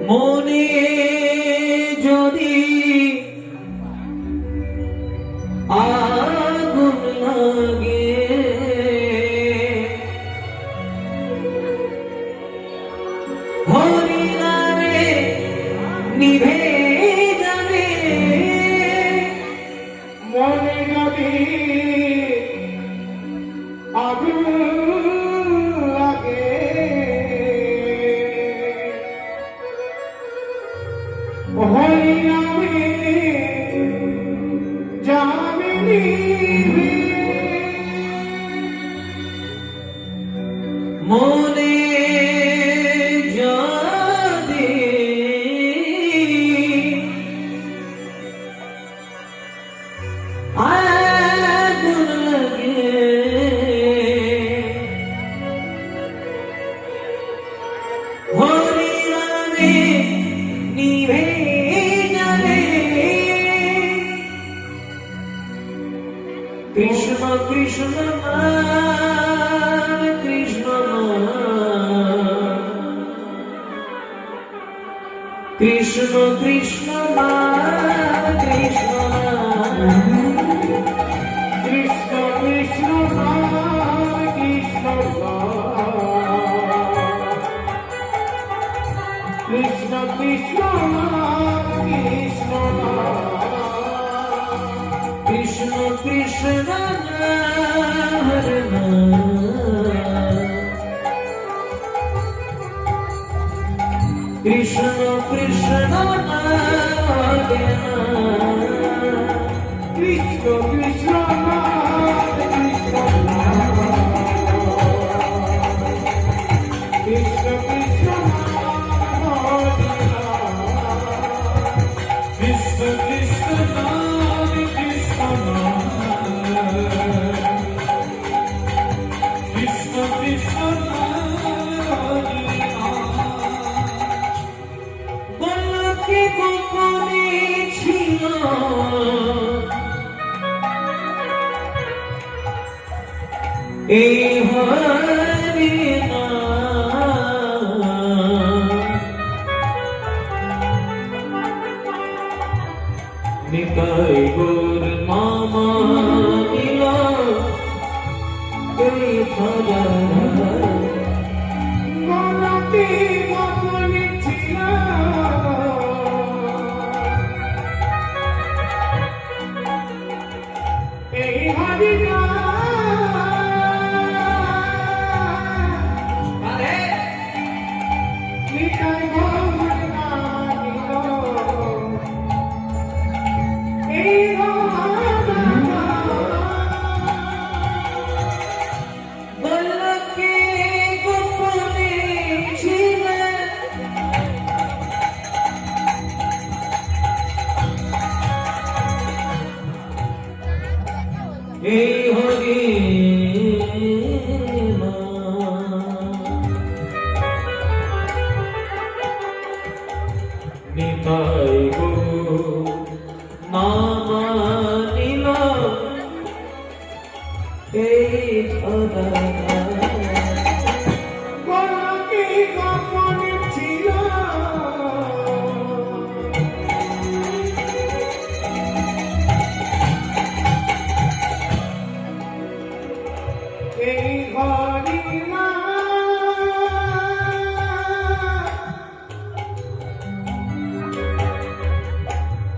মনে যদি আগুন লাগে হরি নামে নিভে যাবে মনে যদি আগুন লাগে হরি নামে যাবে নিভে মনে যদি আগুন লাগে হরি নামে নিভে যাবে কৃষ্ণ কৃষ্ণ নাম কৃষ্ণ নাম কৃষ্ণ কৃষ্ণ নাম কৃষ্ণ নাম কৃষ্ণ কৃষ্ণ নাম কৃষ্ণ কৃষ্ণ কৃষ্ণ নাম কৃষ্ণ কৃষ্ণ কৃষ্ণ নাম হরে নাম কৃষ্ণ কৃষ্ণ নাম হরে নাম কৃষ্ণ কৃষ্ণ নাম কৃষ্ণ কৃষ্ণ কৃষ্ণ নাম হরে নাম কৃষ্ণ কৃষ্ণ নাম কৃষ্ণ নাম কৃষ্ণ কৃষ্ণ নাম হরে নাম বলকে গোপনে ছিল এই হরি নাম নিতাই গৌর মামা নিল এই ধরা গলাতে গোপনে ছিল এই হরি নিতাই গৌর নাম এই বলকে গোপনে ছিল এই হরি নিতাই গো মামা নিল এই ধরা গলাতে গোপনে ছিল এই হরি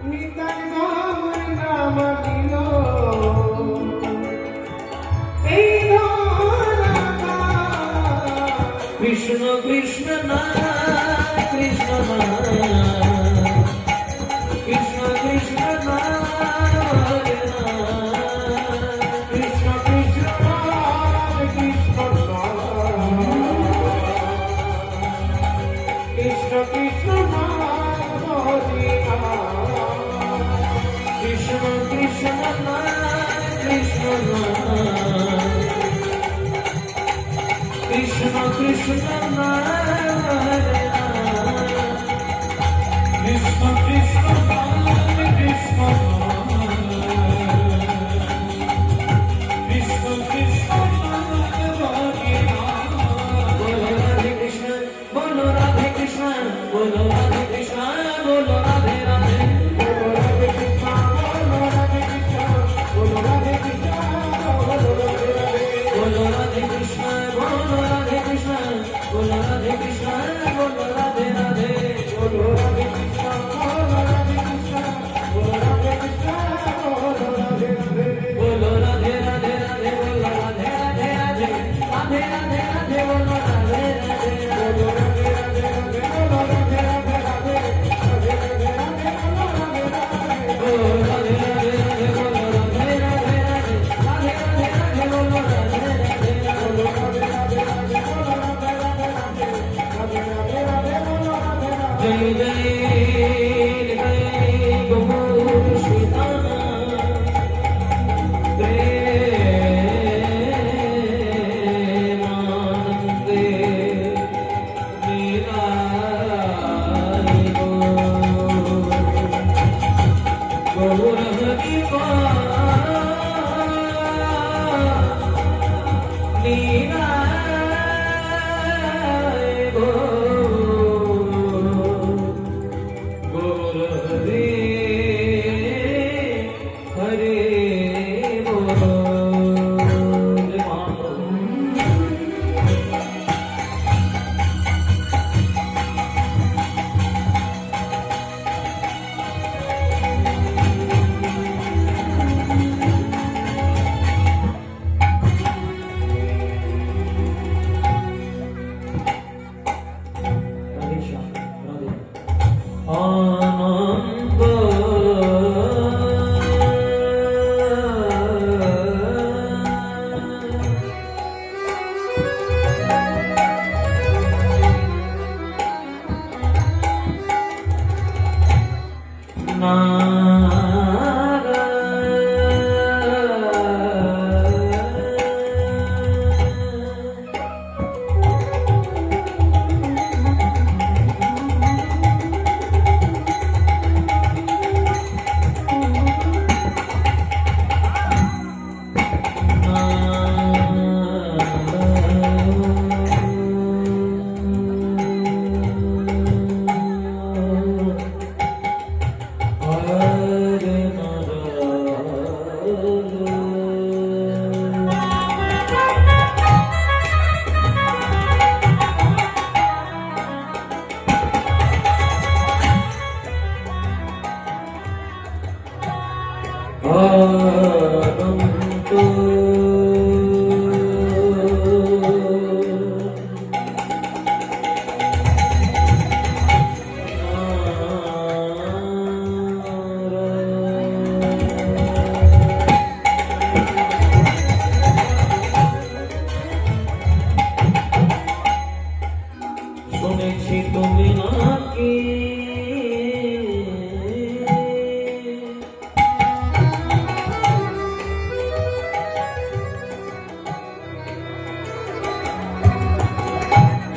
নিতাই গৌর নাম দিল এই কৃষ্ণ কৃষ্ণ নাম কৃষ্ণ নাম কৃষ্ণ কৃষ্ণ নাম হরে নাম কৃষ্ণ কৃষ্ণ লীলায় গো হরে হরে আনন্দ শুনেছি তুমি নাকি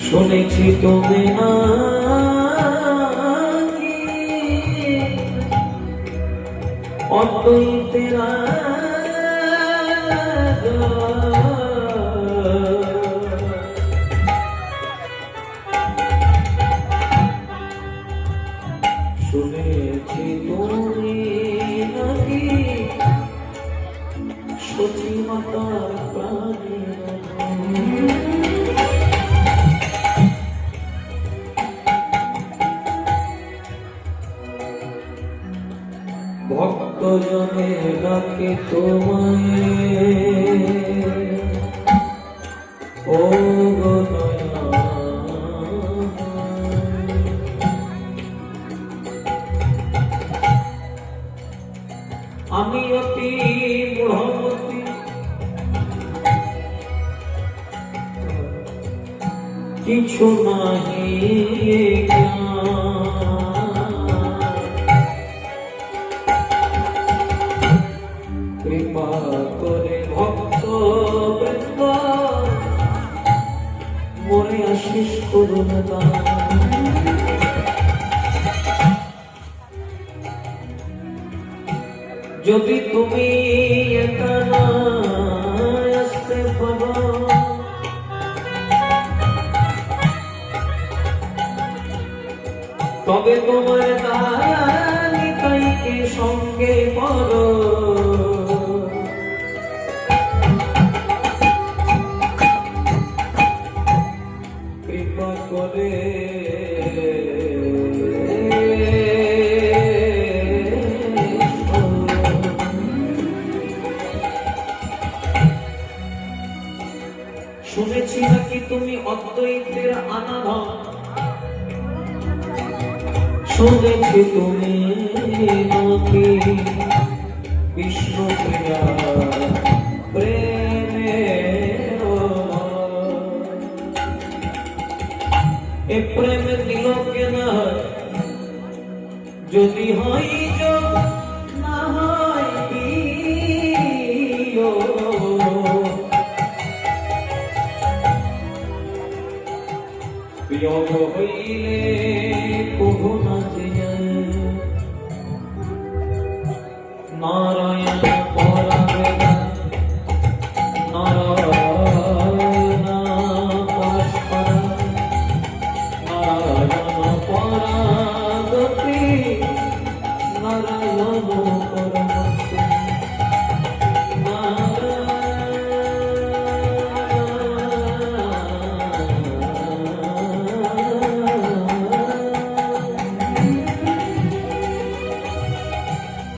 শুনেছি তুমি নাকি অদ্বৈতের শুনেছি তুমি নাকি সতী মাতার প্রাণী ভক্ত জনে ডাকে তোমায় ও গো দয়া আমি অতি মূঢ়মতি কিছু নাহি কৃপা করে ভক্ত বৃন্দ মনে আশিস করুন যদি তুমি একা না আসতে পারো তবে তোমার দায়িত্বকে সঙ্গে করো কৃপা করে শুনেছি নাকি তুমি অদ্বৈতের আনাধন শুনেছি তুমি নাকি বিষ্ণু প্রিয়া প্রেমের এ প্রেম দিল কেনা যদি হয় যোগ না হয় বিয়োগ হইলে